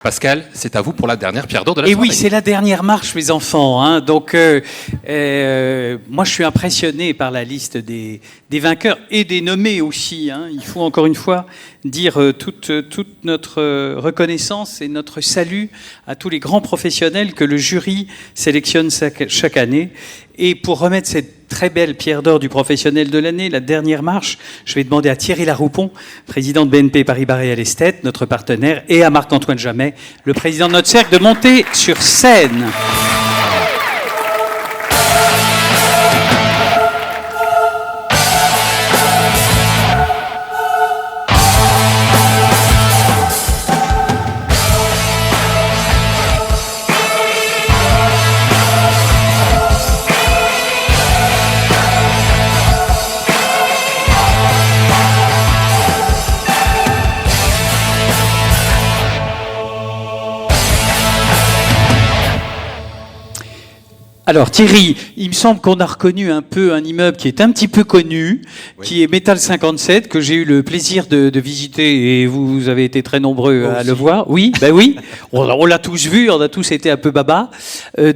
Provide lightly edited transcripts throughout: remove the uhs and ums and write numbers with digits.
Pascal, c'est à vous pour la dernière pierre d'or de la Et soirée. oui, c'est la dernière marche, mes enfants. Hein. Donc, moi, je suis impressionné par la liste des vainqueurs et des nommés aussi. Hein. Il faut encore une fois dire toute notre reconnaissance et notre salut à tous les grands professionnels que le jury sélectionne chaque année. Et pour remettre cette très belle pierre d'or du professionnel de l'année, la dernière marche, je vais demander à Thierry Laroupon, président de BNP Paribas Real Estate, notre partenaire, et à Marc-Antoine Jamet, le président de notre cercle, de monter sur scène. Alors Thierry, il me semble qu'on a reconnu un peu un immeuble qui est un petit peu connu, oui, qui est Métal 57, que j'ai eu le plaisir de visiter et vous avez été très nombreux à le voir. Oui, ben oui, on l'a tous vu, on a tous été un peu baba.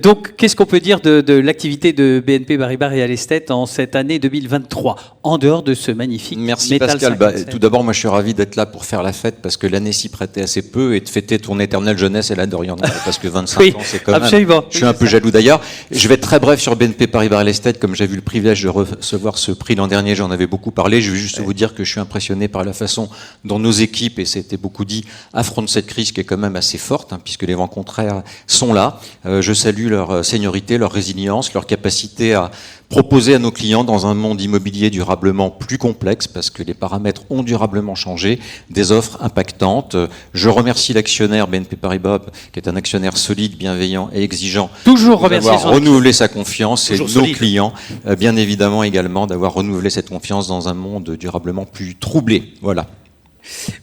Donc qu'est-ce qu'on peut dire de l'activité de BNP Paribas Real Estate en cette année 2023, en dehors de ce magnifique Merci Métal Pascal. 57. Tout d'abord, moi je suis ravi d'être là pour faire la fête parce que l'année s'y prêtait assez peu et de fêter ton éternelle jeunesse et la Dorian parce que 25 oui, ans c'est quand absolument. même... Je suis un peu jaloux d'ailleurs. Je vais être très bref sur BNP Paribas Real Estate, comme j'ai eu le privilège de recevoir ce prix l'an dernier, j'en avais beaucoup parlé. Je vais juste vous dire que je suis impressionné par la façon dont nos équipes, et c'était beaucoup dit, affrontent cette crise qui est quand même assez forte, hein, puisque les vents contraires sont là. Je salue leur seniorité, leur résilience, leur capacité à proposer à nos clients dans un monde immobilier durablement plus complexe, parce que les paramètres ont durablement changé, des offres impactantes. Je remercie l'actionnaire BNP Paribas, qui est un actionnaire solide, bienveillant et exigeant, toujours remercier d'avoir renouvelé sa confiance, et nos clients, bien évidemment également, d'avoir renouvelé cette confiance dans un monde durablement plus troublé. Voilà.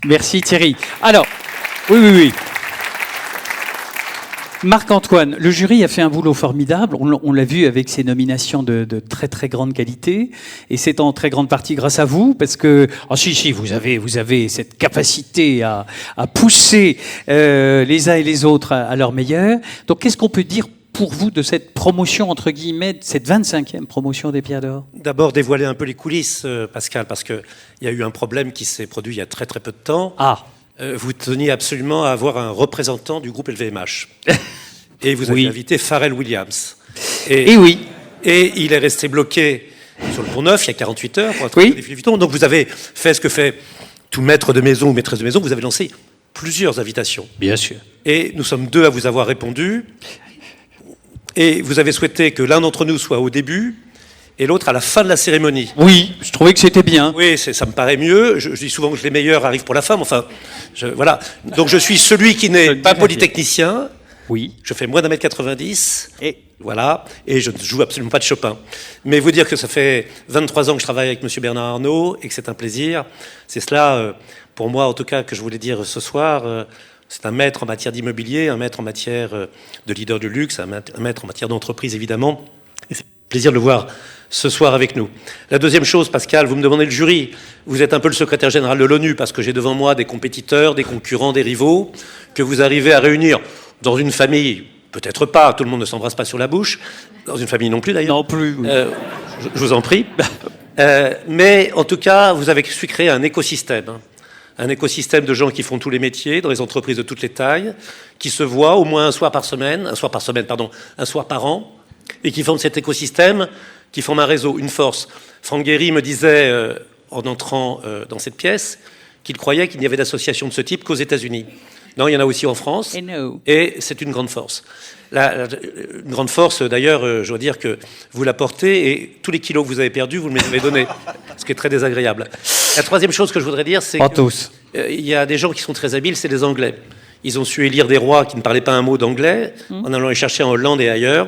Merci Thierry. Alors, oui. Marc-Antoine, le jury a fait un boulot formidable, on l'a vu avec ses nominations de très très grande qualité, et c'est en très grande partie grâce à vous, parce que, vous avez cette capacité à pousser les uns et les autres à leur meilleur. Donc qu'est-ce qu'on peut dire pour vous de cette promotion, entre guillemets, cette 25e promotion des Pierres d'Or? D'abord dévoiler un peu les coulisses, Pascal, parce qu'il y a eu un problème qui s'est produit il y a très très peu de temps. Vous teniez absolument à avoir un représentant du groupe LVMH. Et vous avez invité Pharrell Williams. Et oui. Et il est resté bloqué sur le Pont-Neuf il y a 48 heures pour attraper des filets Vuitton. Donc vous avez fait ce que fait tout maître de maison ou maîtresse de maison. Vous avez lancé plusieurs invitations. Bien sûr. Et nous sommes deux à vous avoir répondu. Et vous avez souhaité que l'un d'entre nous soit au début et l'autre à la fin de la cérémonie. Oui, je trouvais que c'était bien. Oui, ça me paraît mieux. Je dis souvent que les meilleurs arrivent pour la fin, mais enfin, voilà. Donc je suis celui qui n'est pas polytechnicien. Oui. Je fais moins d'1m90. Et voilà. Et je ne joue absolument pas de Chopin. Mais vous dire que ça fait 23 ans que je travaille avec M. Bernard Arnault et que c'est un plaisir, c'est cela, pour moi en tout cas, que je voulais dire ce soir. C'est un maître en matière d'immobilier, un maître en matière de leader de luxe, un maître en matière d'entreprise, évidemment. Et c'est un plaisir de le voir ce soir avec nous. La deuxième chose, Pascal, vous me demandez le jury. Vous êtes un peu le secrétaire général de l'ONU, parce que j'ai devant moi des compétiteurs, des concurrents, des rivaux, que vous arrivez à réunir dans une famille, peut-être pas, tout le monde ne s'embrasse pas sur la bouche, dans une famille non plus d'ailleurs. Non plus. Oui. Je vous en prie. Mais en tout cas, vous avez su créer un écosystème. Un écosystème de gens qui font tous les métiers, dans les entreprises de toutes les tailles, qui se voient au moins un soir par an, et qui forment cet écosystème, qui forment un réseau, une force. Franck Guéry me disait, en entrant dans cette pièce, qu'il croyait qu'il n'y avait d'association de ce type qu'aux États-Unis. Non, il y en a aussi en France, et c'est une grande force. Une grande force, d'ailleurs, je dois dire que vous la portez, et tous les kilos que vous avez perdus, vous me les avez donnés, ce qui est très désagréable. La troisième chose que je voudrais dire, c'est qu'il y a des gens qui sont très habiles, c'est les Anglais. Ils ont su élire des rois qui ne parlaient pas un mot d'anglais, en allant les chercher en Hollande et ailleurs.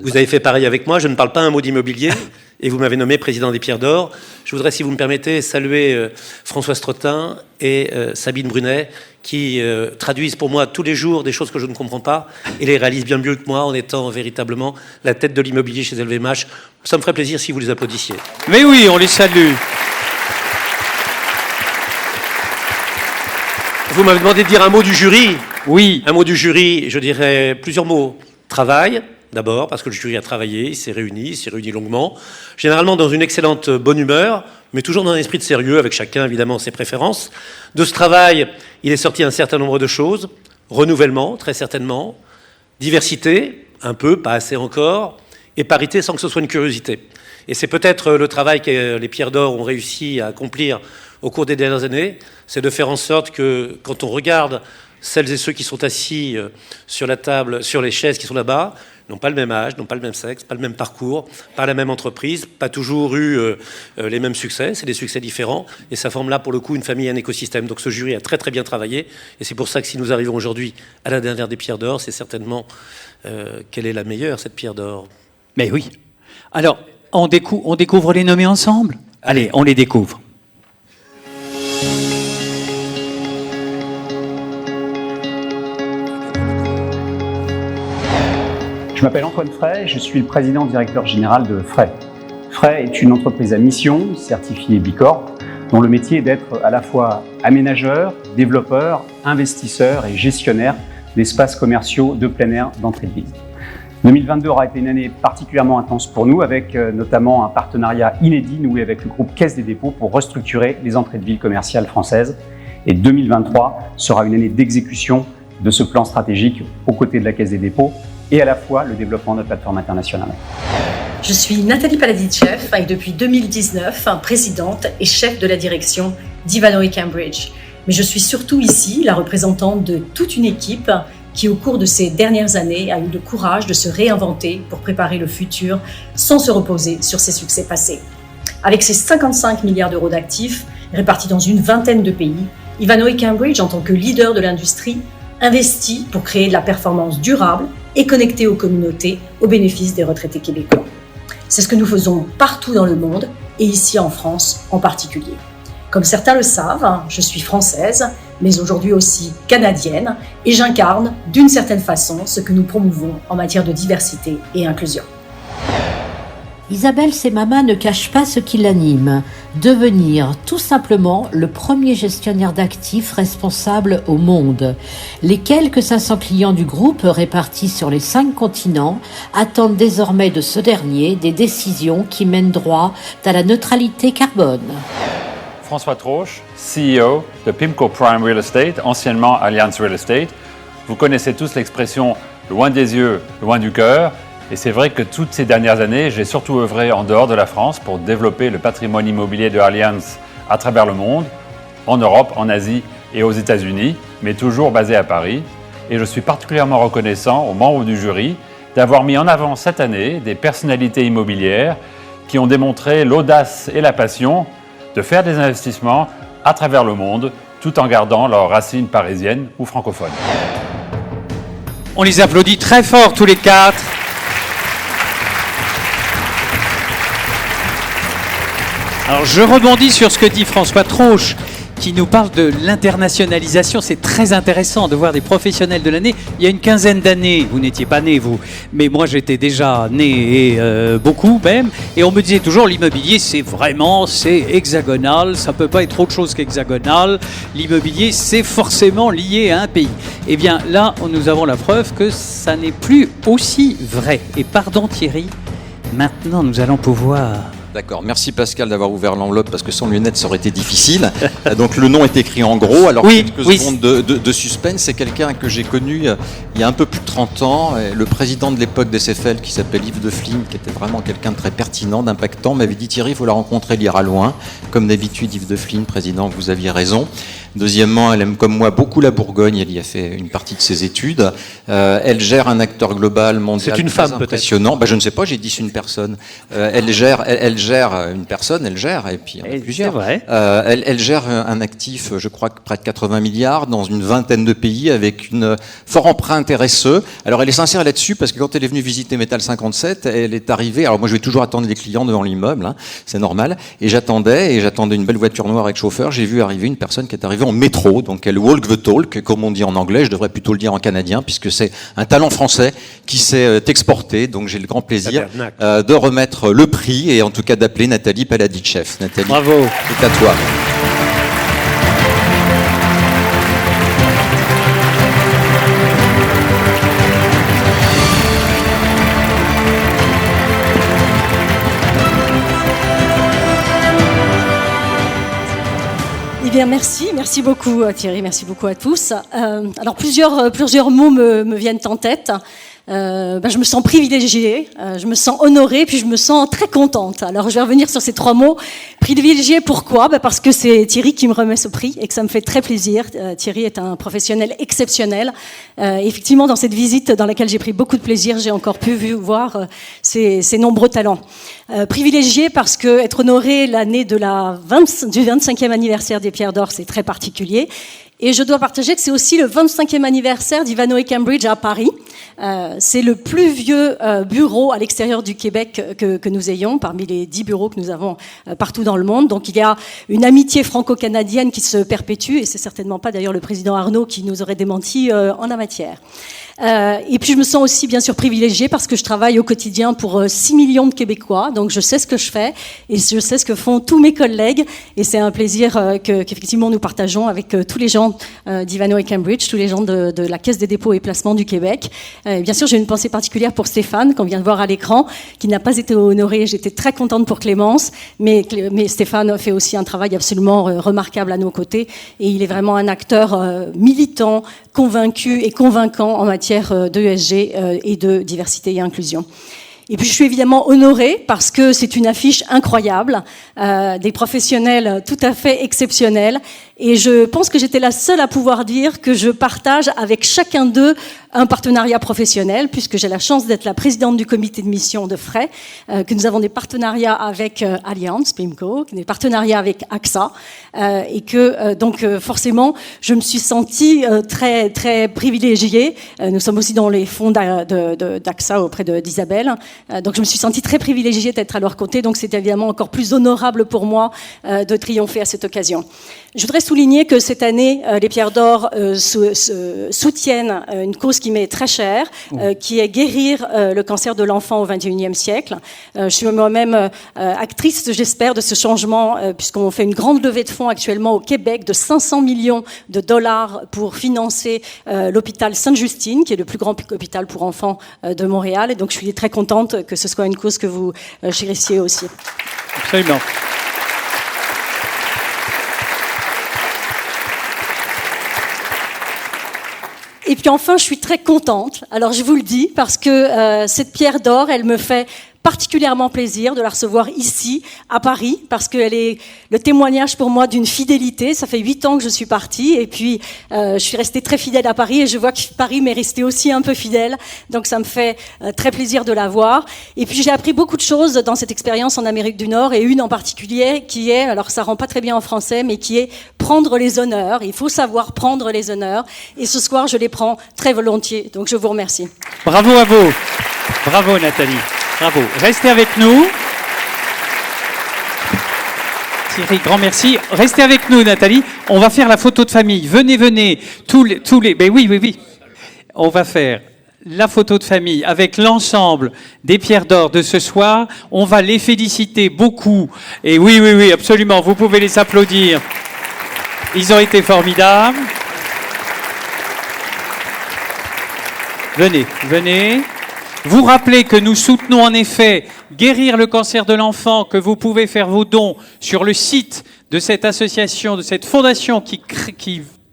Vous avez fait pareil avec moi, je ne parle pas un mot d'immobilier, et vous m'avez nommé président des Pierres d'Or. Je voudrais, si vous me permettez, saluer François Strotin et Sabine Brunet, qui traduisent pour moi tous les jours des choses que je ne comprends pas, et les réalisent bien mieux que moi, en étant véritablement la tête de l'immobilier chez LVMH. Ça me ferait plaisir si vous les applaudissiez. Mais oui, on les salue. Vous m'avez demandé de dire un mot du jury. Oui. Un mot du jury, je dirais plusieurs mots. Travail, d'abord, parce que le jury a travaillé, il s'est réuni longuement. Généralement dans une excellente bonne humeur, mais toujours dans un esprit de sérieux, avec chacun évidemment ses préférences. De ce travail, il est sorti un certain nombre de choses. Renouvellement, très certainement. Diversité, un peu, pas assez encore. Et parité sans que ce soit une curiosité. Et c'est peut-être le travail que les Pierres d'Or ont réussi à accomplir au cours des dernières années, c'est de faire en sorte que quand on regarde celles et ceux qui sont assis sur la table, sur les chaises qui sont là-bas, n'ont pas le même âge, n'ont pas le même sexe, pas le même parcours, pas la même entreprise, pas toujours eu les mêmes succès, c'est des succès différents, et ça forme là pour le coup une famille, un écosystème. Donc ce jury a très très bien travaillé, et c'est pour ça que si nous arrivons aujourd'hui à la dernière des Pierres d'Or, c'est certainement quelle est la meilleure, cette Pierre d'Or. Mais oui. Alors, on découvre les nommés ensemble? Allez, on les découvre. Je m'appelle Antoine Fray, je suis le président directeur général de Fray. Fray est une entreprise à mission, certifiée Bicorp, dont le métier est d'être à la fois aménageur, développeur, investisseur et gestionnaire d'espaces commerciaux de plein air d'entrée de ville. 2022 aura été une année particulièrement intense pour nous, avec notamment un partenariat inédit noué avec le groupe Caisse des Dépôts pour restructurer les entrées de ville commerciales françaises. Et 2023 sera une année d'exécution de ce plan stratégique aux côtés de la Caisse des Dépôts et à la fois le développement de la plateforme internationale. Je suis Nathalie Paladitchev et depuis 2019, présidente et chef de la direction d'Ivanhoé Cambridge. Mais je suis surtout ici la représentante de toute une équipe qui, au cours de ces dernières années, a eu le courage de se réinventer pour préparer le futur sans se reposer sur ses succès passés. Avec ses 55 milliards d'euros d'actifs répartis dans une vingtaine de pays, Ivanhoé Cambridge, en tant que leader de l'industrie, investit pour créer de la performance durable et connectée aux communautés au bénéfice des retraités québécois. C'est ce que nous faisons partout dans le monde et ici en France en particulier. Comme certains le savent, je suis française, mais aujourd'hui aussi canadienne, et j'incarne d'une certaine façon ce que nous promouvons en matière de diversité et inclusion. Isabelle Semama ne cache pas ce qui l'anime, devenir tout simplement le premier gestionnaire d'actifs responsable au monde. Les quelques 500 clients du groupe répartis sur les 5 continents attendent désormais de ce dernier des décisions qui mènent droit à la neutralité carbone. François Troche, CEO de PIMCO Prime Real Estate, anciennement Allianz Real Estate. Vous connaissez tous l'expression « loin des yeux, loin du cœur ». Et c'est vrai que toutes ces dernières années, j'ai surtout œuvré en dehors de la France pour développer le patrimoine immobilier de Allianz à travers le monde, en Europe, en Asie et aux États-Unis, mais toujours basé à Paris. Et je suis particulièrement reconnaissant aux membres du jury d'avoir mis en avant cette année des personnalités immobilières qui ont démontré l'audace et la passion de faire des investissements à travers le monde, tout en gardant leurs racines parisiennes ou francophones. On les applaudit très fort tous les 4. Alors je rebondis sur ce que dit François Troche, qui nous parle de l'internationalisation. C'est très intéressant de voir des professionnels de l'année. Il y a une quinzaine d'années, vous n'étiez pas né vous, mais moi j'étais déjà né, et beaucoup même, et on me disait toujours l'immobilier c'est hexagonal, ça peut pas être autre chose qu'hexagonal, l'immobilier c'est forcément lié à un pays. Eh bien là nous avons la preuve que ça n'est plus aussi vrai. Et pardon Thierry, maintenant nous allons pouvoir... D'accord, merci Pascal d'avoir ouvert l'enveloppe parce que sans lunettes ça aurait été difficile. Donc le nom est écrit en gros, alors quelques secondes de suspense. C'est quelqu'un que j'ai connu il y a un peu plus de 30 ans. Le président de l'époque d'SFL qui s'appelle Yves de Flin, qui était vraiment quelqu'un de très pertinent, d'impactant, m'avait dit Thierry, il faut la rencontrer, elle ira loin. Comme d'habitude Yves de Flin, président, vous aviez raison. Deuxièmement, elle aime comme moi beaucoup la Bourgogne, elle y a fait une partie de ses études. Elle gère un acteur global mondial. C'est une femme impressionnant. Bah, je ne sais pas, j'ai dit c'est une personne. Elle gère une personne, elle gère, et puis il y en a plusieurs. Vrai. Elle gère un actif, je crois, près de 80 milliards dans une vingtaine de pays avec une fort empreinte RSE. Alors elle est sincère là-dessus parce que quand elle est venue visiter Metal 57, elle est arrivée. Alors moi je vais toujours attendre des clients devant l'immeuble, hein, c'est normal. Et j'attendais une belle voiture noire avec chauffeur. J'ai vu arriver une personne qui est arrivée en métro, donc elle walk the talk, comme on dit en anglais. Je devrais plutôt le dire en canadien puisque c'est un talent français qui s'est exporté. Donc j'ai le grand plaisir de remettre le prix et en tout cas d'appeler Nathalie Paladitchev. Nathalie, bravo. C'est à toi. bien, merci beaucoup Thierry, merci beaucoup à tous. Alors plusieurs mots me viennent en tête. Je me sens privilégiée, je me sens honorée, puis je me sens très contente. Alors je vais revenir sur ces 3 mots. Privilégiée, pourquoi ? Parce que c'est Thierry qui me remet ce prix et que ça me fait très plaisir. Thierry est un professionnel exceptionnel. Effectivement, dans cette visite dans laquelle j'ai pris beaucoup de plaisir, j'ai encore pu voir ses nombreux talents. Privilégiée parce que être honorée l'année du 25e anniversaire des Pierres d'Or, c'est très particulier. Et je dois partager que c'est aussi le 25e anniversaire d'Ivanhoe et Cambridge à Paris. C'est le plus vieux bureau à l'extérieur du Québec que nous ayons, parmi les 10 bureaux que nous avons partout dans le monde. Donc il y a une amitié franco-canadienne qui se perpétue, et c'est certainement pas d'ailleurs le président Arnaud qui nous aurait démenti en la matière. Et puis je me sens aussi bien sûr privilégiée parce que je travaille au quotidien pour 6 millions de Québécois, donc je sais ce que je fais et je sais ce que font tous mes collègues, et c'est un plaisir qu'effectivement nous partageons avec tous les gens d'Ivanhoe et Cambridge, tous les gens de la Caisse des dépôts et placements du Québec. Et bien sûr, j'ai une pensée particulière pour Stéphane, qu'on vient de voir à l'écran, qui n'a pas été honoré. J'étais très contente pour Clémence, mais Stéphane fait aussi un travail absolument remarquable à nos côtés, et il est vraiment un acteur militant, convaincu et convaincant en matière d'ESG et de diversité et inclusion. Et puis je suis évidemment honorée parce que c'est une affiche incroyable, des professionnels tout à fait exceptionnels, et je pense que j'étais la seule à pouvoir dire que je partage avec chacun d'eux un partenariat professionnel, puisque j'ai la chance d'être la présidente du comité de mission de Fray, que nous avons des partenariats avec Allianz, PIMCO, des partenariats avec AXA, et que donc forcément je me suis sentie très très privilégiée. Nous sommes aussi dans les fonds d'AXA auprès d'Isabelle, donc je me suis sentie très privilégiée d'être à leur côté, donc c'est évidemment encore plus honorable pour moi de triompher à cette occasion. Je voudrais souligner que cette année, les Pierres d'Or soutiennent une cause qui m'est très chère, qui est guérir le cancer de l'enfant au XXIe siècle. Je suis moi-même actrice, j'espère, de ce changement, puisqu'on fait une grande levée de fonds actuellement au Québec de 500 millions de dollars pour financer l'hôpital Sainte-Justine, qui est le plus grand hôpital pour enfants de Montréal. Et donc, je suis très contente que ce soit une cause que vous chérissiez aussi. Absolument. Et puis enfin, je suis très contente. Alors je vous le dis, parce que cette pierre d'or, elle me fait particulièrement plaisir de la recevoir ici, à Paris, parce qu'elle est le témoignage pour moi d'une fidélité. Ça fait 8 ans que je suis partie, et puis je suis restée très fidèle à Paris, et je vois que Paris m'est resté aussi un peu fidèle, donc ça me fait très plaisir de la voir. Et puis j'ai appris beaucoup de choses dans cette expérience en Amérique du Nord, et une en particulier qui est, alors ça rend pas très bien en français, mais qui est prendre les honneurs. Il faut savoir prendre les honneurs, et ce soir je les prends très volontiers, donc je vous remercie. Bravo à vous. Bravo Nathalie. Bravo. Restez avec nous. Thierry, grand merci. Restez avec nous, Nathalie. On va faire la photo de famille. Venez. Tous les. Ben oui. On va faire la photo de famille avec l'ensemble des Pierres d'Or de ce soir. On va les féliciter beaucoup. Et oui, absolument. Vous pouvez les applaudir. Ils ont été formidables. Venez. Vous rappelez que nous soutenons en effet guérir le cancer de l'enfant, que vous pouvez faire vos dons sur le site de cette association, de cette fondation qui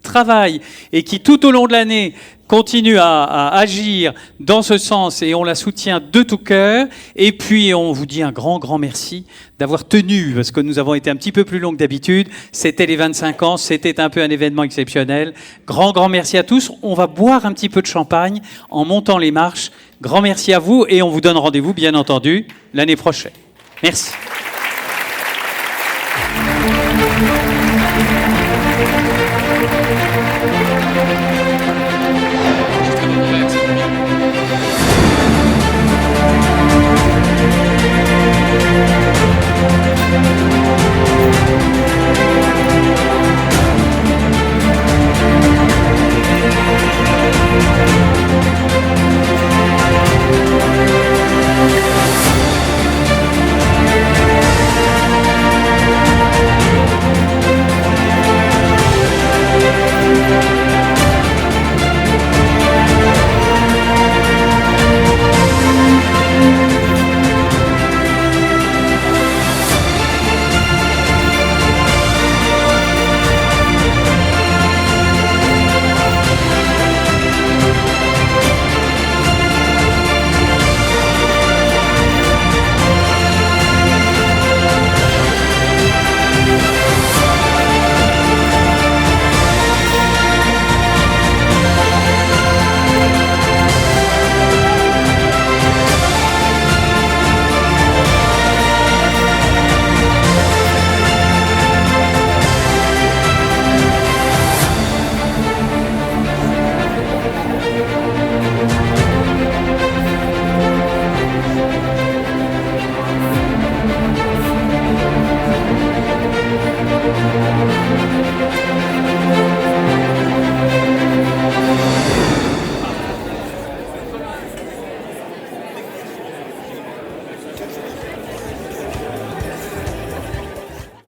travaille et qui tout au long de l'année continue à agir dans ce sens, et on la soutient de tout cœur. Et puis on vous dit un grand merci d'avoir tenu, parce que nous avons été un petit peu plus long que d'habitude. C'était les 25 ans, c'était un peu un événement exceptionnel. Grand merci à tous. On va boire un petit peu de champagne en montant les marches. Grand merci à vous, et on vous donne rendez-vous bien entendu l'année prochaine. Merci.